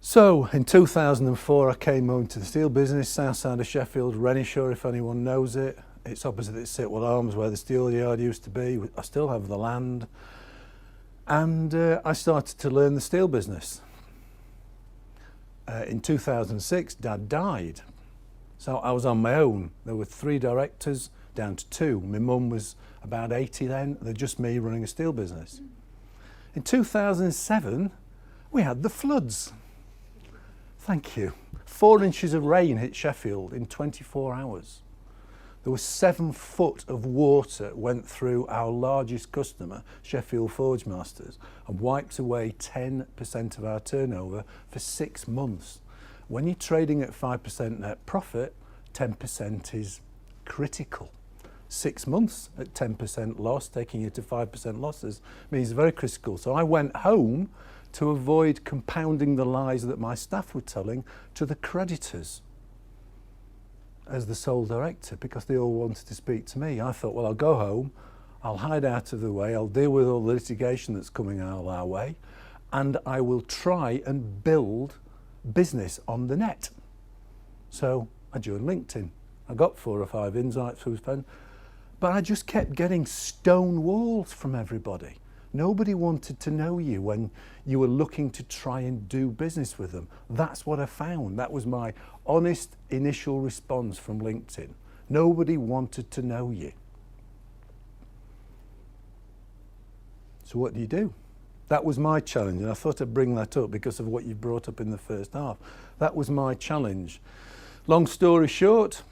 So in 2004 I came home to the steel business, south side of Sheffield, Renishire if anyone knows it. It's opposite at Sitwell Arms where the steel yard used to be. I still have the land. And I started to learn the steel business. In 2006 Dad died. So I was on my own. There were 3 directors down to 2. My mum was about 80 then. They're just me running a steel business. In 2007 we had the floods. Thank you. 4 inches of rain hit Sheffield in 24 hours. There was 7 foot of water went through our largest customer, Sheffield Forge Masters, and wiped away 10% of our turnover for 6 months. When you're trading at 5% net profit, 10% is critical. 6 months at 10% loss, taking you to 5% losses, means very critical. So I went home to avoid compounding the lies that my staff were telling to the creditors as the sole director, because they all wanted to speak to me. I thought, well, I'll go home, I'll hide out of the way, I'll deal with all the litigation that's coming our way, and I will try and build business on the net. So I joined LinkedIn. I got 4 or 5 insights through friends, but I just kept getting stone walls from everybody. Nobody wanted to know you when you were looking to try and do business with them. That's what I found. That was my honest initial response from LinkedIn. Nobody wanted to know you. So what do? That was my challenge, and I thought I'd bring that up because of what you brought up in the first half. That was my challenge. Long story short,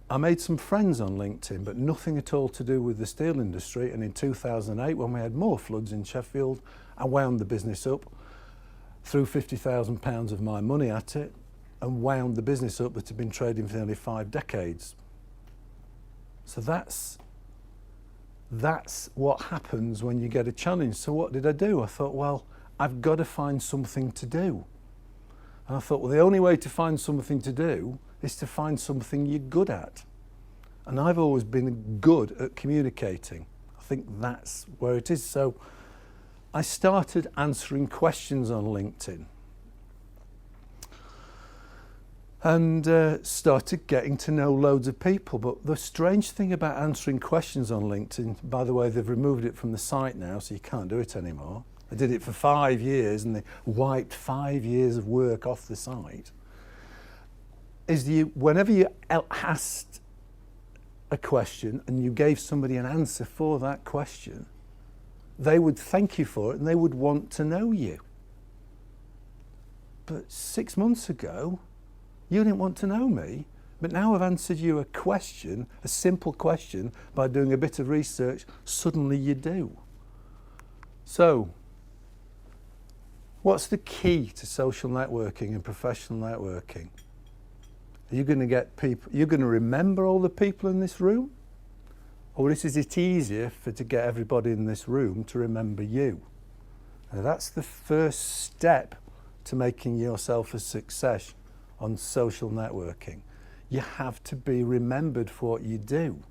I made some friends on LinkedIn, but nothing at all to do with the steel industry. And in 2008, when we had more floods in Sheffield, I wound the business up, threw £50,000 of my money at it, and wound the business up that had been trading for nearly 5 decades. So that's what happens when you get a challenge. So what did I do? I thought, well, I've got to find something to do. And I thought, well, the only way to find something to do is to find something you're good at. And I've always been good at communicating. I think that's where it is. So I started answering questions on LinkedIn and started getting to know loads of people. But the strange thing about answering questions on LinkedIn, by the way, they've removed it from the site now, so you can't do it anymore. I did it for 5 years and they wiped 5 years of work off the site. Is whenever you asked a question and you gave somebody an answer for that question, they would thank you for it and they would want to know you. But 6 months ago, you didn't want to know me, but now I've answered you a question, a simple question, by doing a bit of research, suddenly you do. So, what's the key to social networking and professional networking? Are you going to get people, you're going to remember all the people in this room? Or is it easier to get everybody in this room to remember you? Now that's the first step to making yourself a success on social networking. You have to be remembered for what you do.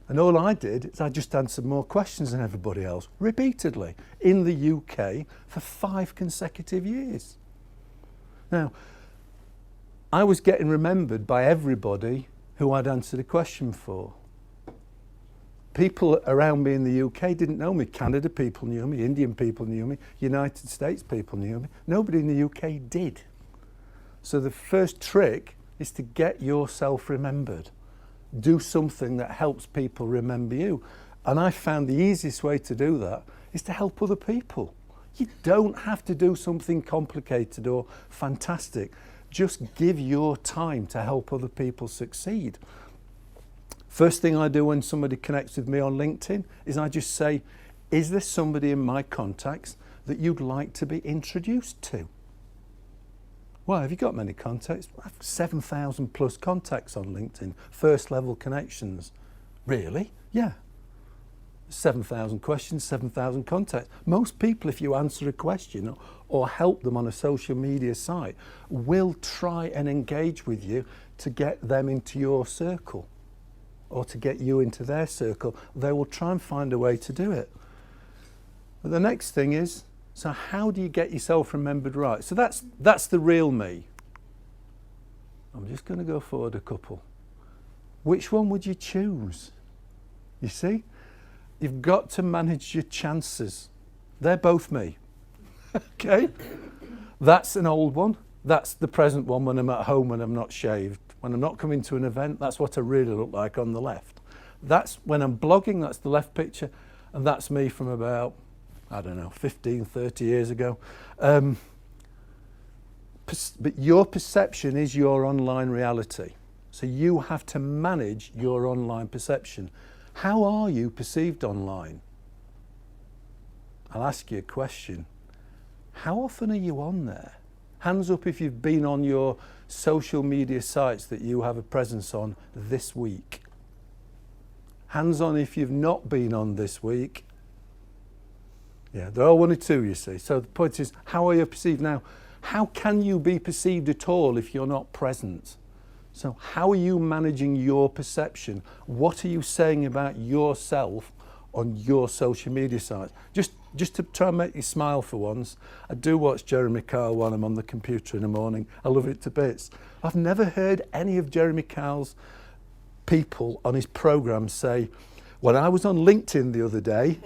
And all I did is I just answered more questions than everybody else, repeatedly, in the UK for 5 consecutive years. Now, I was getting remembered by everybody who I'd answered a question for. People around me in the UK didn't know me. Canada people knew me, Indian people knew me, United States people knew me. Nobody in the UK did. So the first trick is to get yourself remembered. Do something that helps people remember you. And I found the easiest way to do that is to help other people. You don't have to do something complicated or fantastic. Just give your time to help other people succeed. First thing I do when somebody connects with me on LinkedIn is I just say, is there somebody in my contacts that you'd like to be introduced to? Well, have you got many contacts? I have 7,000 plus contacts on LinkedIn, first level connections. Really? Yeah. 7,000 questions, 7,000 contacts. Most people, if you answer a question or help them on a social media site, will try and engage with you to get them into your circle or to get you into their circle. They will try and find a way to do it. But the next thing is So how do you get yourself remembered right? So that's the real me. I'm just going to go forward a couple. Which one would you choose? You see? You've got to manage your chances. They're both me. Okay? That's an old one. That's the present one when I'm at home and I'm not shaved. When I'm not coming to an event, that's what I really look like on the left. That's when I'm blogging, that's the left picture. And that's me from about, I don't know, 15, 30 years ago. But your perception is your online reality. So you have to manage your online perception. How are you perceived online? I'll ask you a question. How often are you on there? Hands up if you've been on your social media sites that you have a presence on this week. Hands on if you've not been on this week. Yeah, there are one or two, you see. So the point is, how are you perceived now? How can you be perceived at all if you're not present? So how are you managing your perception? What are you saying about yourself on your social media sites? Just to try and make you smile for once, I do watch Jeremy Kyle while I'm on the computer in the morning. I love it to bits. I've never heard any of Jeremy Kyle's people on his programme say, well, I was on LinkedIn the other day.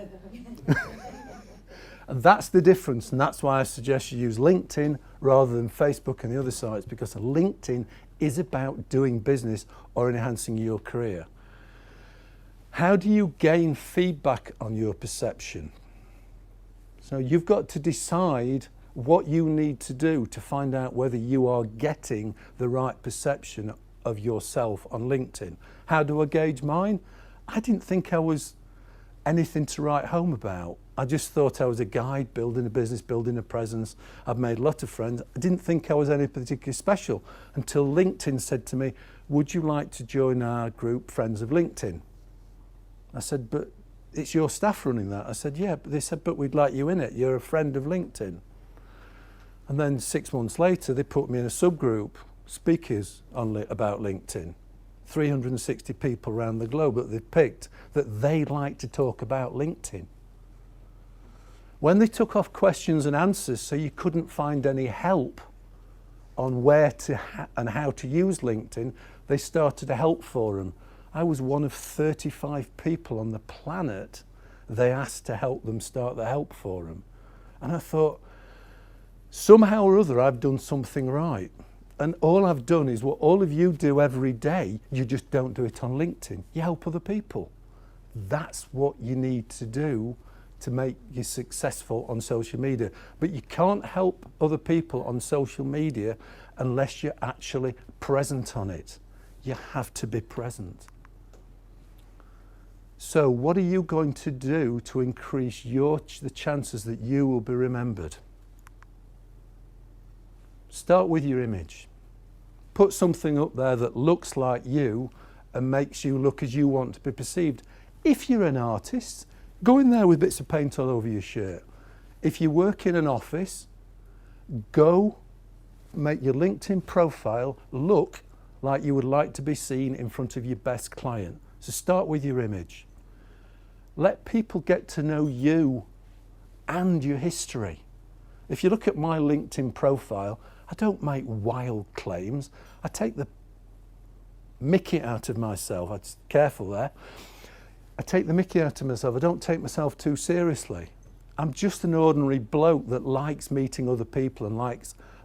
And that's the difference, and that's why I suggest you use LinkedIn rather than Facebook and the other sites, because LinkedIn is about doing business or enhancing your career. How do you gain feedback on your perception? So you've got to decide what you need to do to find out whether you are getting the right perception of yourself on LinkedIn. How do I gauge mine? I didn't think I was anything to write home about. I just thought I was a guide, building a business, building a presence. I've made a lot of friends. I didn't think I was any particularly special until LinkedIn said to me, would you like to join our group, Friends of LinkedIn? I said, but it's your staff running that. I said, yeah, but they said, but we'd like you in it. You're a friend of LinkedIn. And then 6 months later, they put me in a subgroup, speakers about LinkedIn. 360 people around the globe that they've picked that they like to talk about LinkedIn. When they took off questions and answers so you couldn't find any help on where to and how to use LinkedIn, they started a help forum. I was one of 35 people on the planet they asked to help them start the help forum. And I thought, somehow or other I've done something right. And all I've done is what all of you do every day, you just don't do it on LinkedIn. You help other people. That's what you need to do to make you successful on social media. But you can't help other people on social media unless you're actually present on it. You have to be present. So what are you going to do to increase the chances that you will be remembered? Start with your image. Put something up there that looks like you and makes you look as you want to be perceived. If you're an artist, go in there with bits of paint all over your shirt. If you work in an office, go make your LinkedIn profile look like you would like to be seen in front of your best client. So start with your image. Let people get to know you and your history. If you look at my LinkedIn profile, I don't make wild claims. I take the mickey out of myself. I'm careful there. I take the mickey out of myself. I don't take myself too seriously. I'm just an ordinary bloke that likes meeting other people and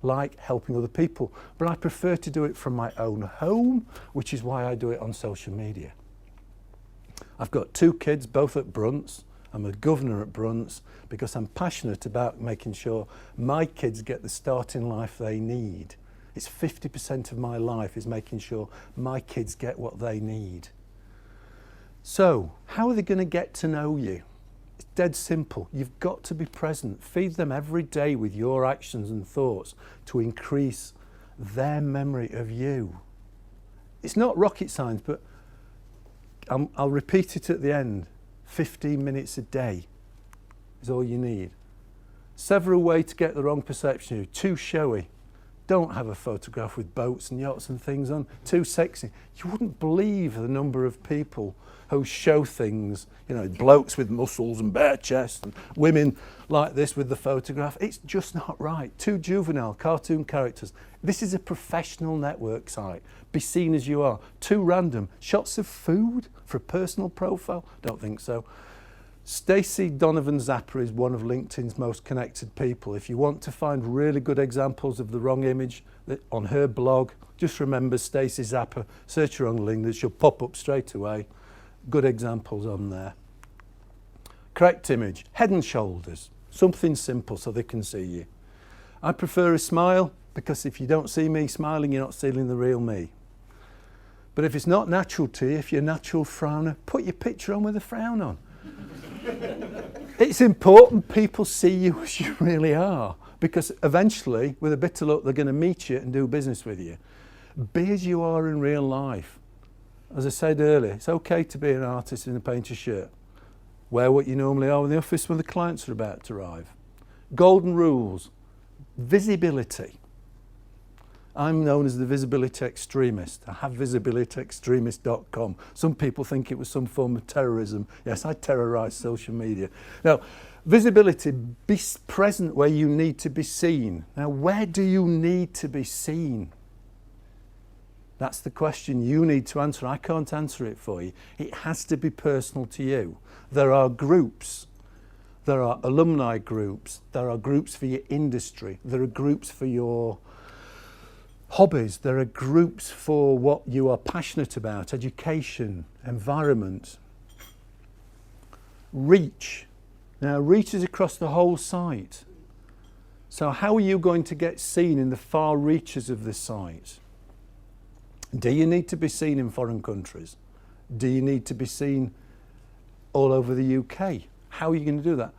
like helping other people. But I prefer to do it from my own home, which is why I do it on social media. I've got 2 kids, both at Brunts. I'm a governor at Brunts because I'm passionate about making sure my kids get the start in life they need. It's 50% of my life is making sure my kids get what they need. So, how are they going to get to know you? It's dead simple. You've got to be present. Feed them every day with your actions and thoughts to increase their memory of you. It's not rocket science, but I'll repeat it at the end. 15 minutes a day is all you need. Several ways to get the wrong perception of you. Too showy. don't have a photograph with boats and yachts and things on. Too sexy. You wouldn't believe the number of people who show things, you know, blokes with muscles and bare chests and women like this with the photograph. It's just not right. Too juvenile, cartoon characters. This is a professional network site. Be seen as you are. Too random. Shots of food for a personal profile? Don't think so. Stacey Donovan Zappa is one of LinkedIn's most connected people. If you want to find really good examples of the wrong image on her blog, just remember Stacey Zappa, search her on LinkedIn, she'll pop up straight away. Good examples on there. Correct image, head and shoulders, something simple so they can see you. I prefer a smile because if you don't see me smiling, you're not seeing the real me. But if it's not natural to you, if you're a natural frowner, put your picture on with a frown on. It's important people see you as you really are, because eventually, with a bit of luck, they're going to meet you and do business with you. Be as you are in real life. As I said earlier, it's okay to be an artist in a painter's shirt. Wear what you normally are in the office when the clients are about to arrive. Golden rules. Visibility. I'm known as the visibility extremist. I have visibilityextremist.com. Some people think it was some form of terrorism. Yes, I terrorise social media. Now, visibility, be present where you need to be seen. Now, where do you need to be seen? That's the question you need to answer. I can't answer it for you. It has to be personal to you. There are groups. There are alumni groups. There are groups for your industry. There are groups for your hobbies. There are groups for what you are passionate about, education, environment. Reach. Now, reach is across the whole site. So how are you going to get seen in the far reaches of the site? Do you need to be seen in foreign countries? Do you need to be seen all over the UK? How are you going to do that?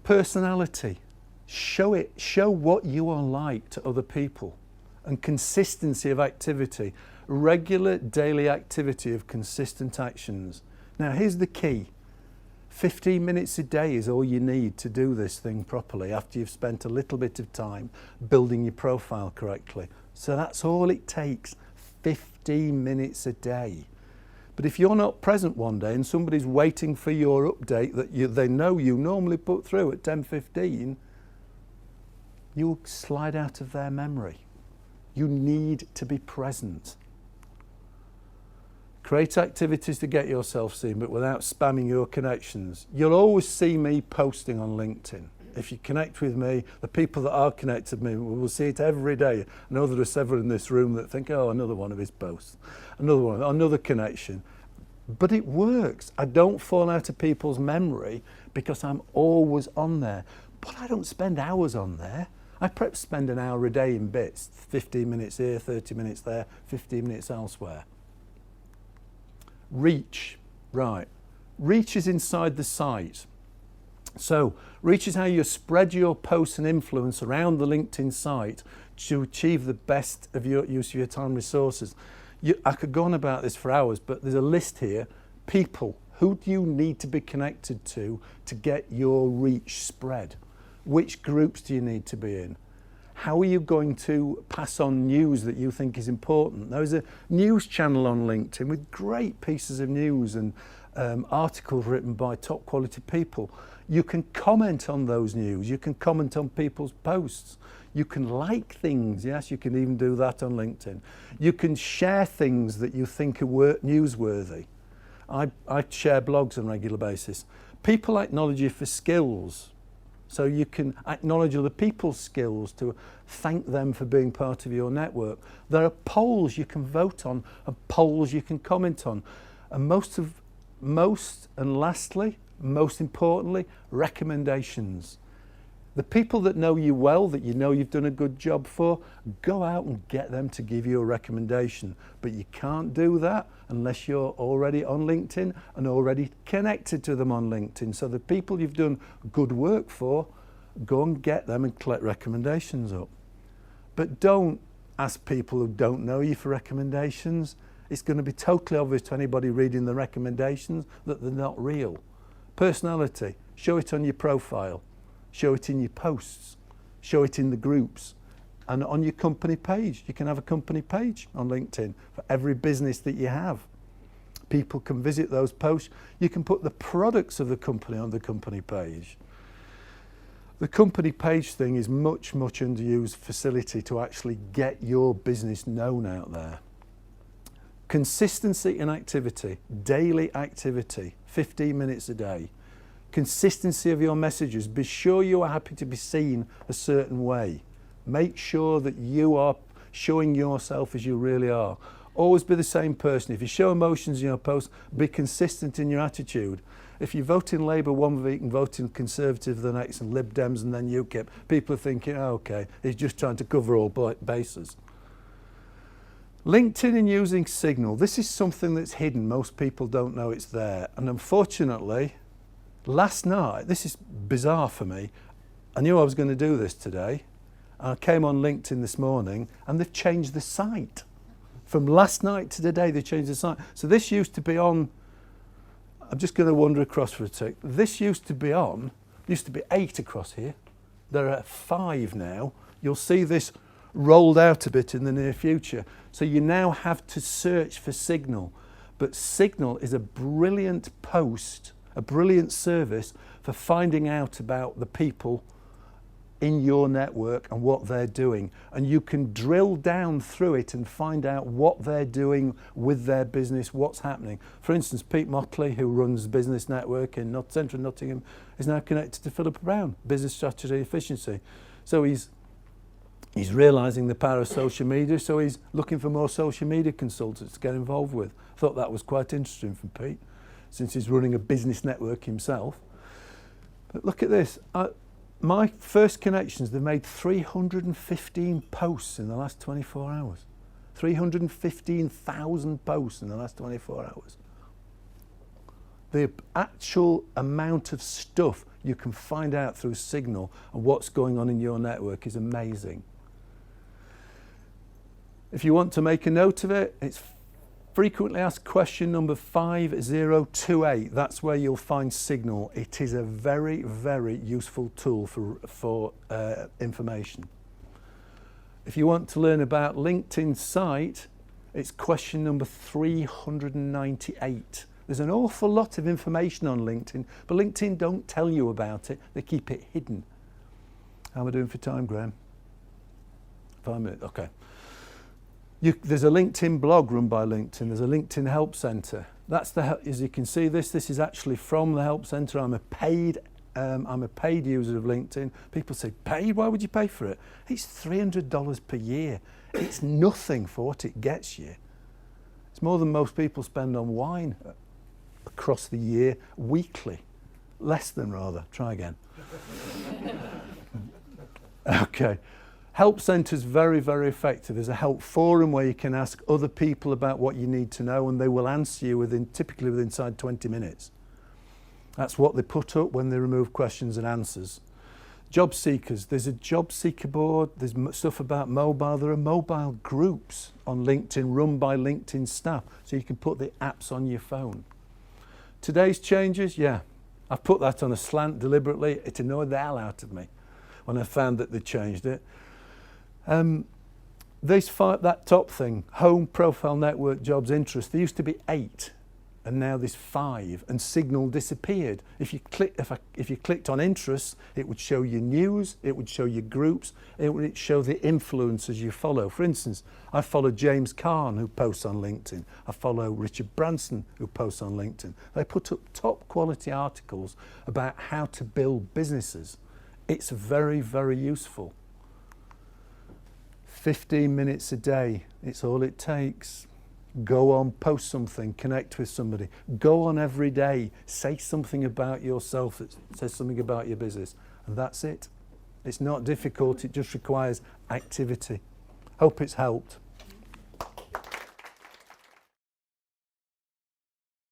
Personality. Show it. Show what you are like to other people. And consistency of activity. Regular daily activity of consistent actions. Now here's the key. 15 minutes a day is all you need to do this thing properly after you've spent a little bit of time building your profile correctly. So that's all it takes, 15 minutes a day. But if you're not present one day and somebody's waiting for your update that they know you normally put through at 10:15, you'll slide out of their memory. You need to be present. Create activities to get yourself seen, but without spamming your connections. You'll always see me posting on LinkedIn. If you connect with me, the people that are connected with me will see it every day. I know there are several in this room that think, oh, another one of his posts, another connection. But it works. I don't fall out of people's memory because I'm always on there. But I don't spend hours on there. I perhaps spend an hour a day in bits, 15 minutes here, 30 minutes there, 15 minutes elsewhere. Reach, right. Reach is inside the site. So reach is how you spread your posts and influence around the LinkedIn site to achieve the best of your use of your time and resources. I could go on about this for hours, but there's a list here. People, who do you need to be connected to get your reach spread? Which groups do you need to be in? How are you going to pass on news that you think is important? There's a news channel on LinkedIn with great pieces of news and articles written by top quality people. You can comment on those news. You can comment on people's posts. You can like things. Yes, you can even do that on LinkedIn. You can share things that you think are newsworthy. I share blogs on a regular basis. People acknowledge you for skills. So you can acknowledge other people's skills to thank them for being part of your network. There are polls you can vote on and polls you can comment on. And most importantly, recommendations. The people that know you well, that you know you've done a good job for, go out and get them to give you a recommendation. But you can't do that unless you're already on LinkedIn and already connected to them on LinkedIn. So the people you've done good work for, go and get them and collect recommendations up. But don't ask people who don't know you for recommendations. It's going to be totally obvious to anybody reading the recommendations that they're not real. Personality, show it on your profile. Show it in your posts, show it in the groups. And on your company page, you can have a company page on LinkedIn for every business that you have. People can visit those posts. You can put the products of the company on the company page. The company page thing is much, much underused facility to actually get your business known out there. Consistency in activity, daily activity, 15 minutes a day. Consistency of your messages. Be sure you are happy to be seen a certain way. Make sure that you are showing yourself as you really are. Always be the same person. If you show emotions in your post, be consistent in your attitude. If you vote in Labour one week and vote in Conservative the next and Lib Dems and then UKIP, people are thinking, oh, okay, he's just trying to cover all bases. LinkedIn and using Signal. This is something that's hidden. Most people don't know it's there. And unfortunately, last night, this is bizarre for me. I knew I was going to do this today. I came on LinkedIn this morning and they've changed the site. From last night to today, they changed the site. So this used to be on, I'm just going to wander across for a sec. This used to be 8 across here. There are 5 now. You'll see this rolled out a bit in the near future. So you now have to search for Signal. But Signal is a brilliant post, a brilliant service for finding out about the people in your network and what they're doing. And you can drill down through it and find out what they're doing with their business, what's happening. For instance, Pete Motley, who runs Business Network in central Nottingham, is now connected to Philippa Brown, Business Strategy Efficiency. So he's realising the power of social media, so he's looking for more social media consultants to get involved with. I thought that was quite interesting from Pete, since he's running a business network himself. But look at this. My first connections, they've made 315 posts in the last 24 hours. 315,000 posts in the last 24 hours. The actual amount of stuff you can find out through Signal and what's going on in your network is amazing. If you want to make a note of it, it's frequently asked question number 5028. That's where you'll find Signal. It is a very, very useful tool for information. If you want to learn about LinkedIn site, it's question number 398. There's an awful lot of information on LinkedIn, but LinkedIn don't tell you about it. They keep it hidden. How am I doing for time, Graham? 5 minutes, okay. There's a LinkedIn blog run by LinkedIn. There's a LinkedIn Help Centre. That's as you can see, this is actually from the Help Centre. I'm a paid user of LinkedIn. People say, paid? Why would you pay for it? It's $300 per year. It's nothing for what it gets you. It's more than most people spend on wine across the year weekly. Less than, rather. Try again. Okay. Help Centre's very, very effective. There's a help forum where you can ask other people about what you need to know and they will answer you typically within inside 20 minutes. That's what they put up when they remove questions and answers. Job seekers, there's a job seeker board, there's stuff about mobile. There are mobile groups on LinkedIn run by LinkedIn staff, so you can put the apps on your phone. Today's changes, yeah, I've put that on a slant deliberately. It annoyed the hell out of me when I found that they changed it. That top thing, home, profile, network, jobs, interests, there used to be 8 and now there's 5 and Signal disappeared. If you clicked on interests, it would show you news, it would show you groups, it would show the influencers you follow. For instance, I follow James Caan, who posts on LinkedIn. I follow Richard Branson, who posts on LinkedIn. They put up top quality articles about how to build businesses. It's very, very useful. 15 minutes a day, it's all it takes. Go on, post something, connect with somebody. Go on every day, say something about yourself that says something about your business, and that's it. It's not difficult, it just requires activity. Hope it's helped.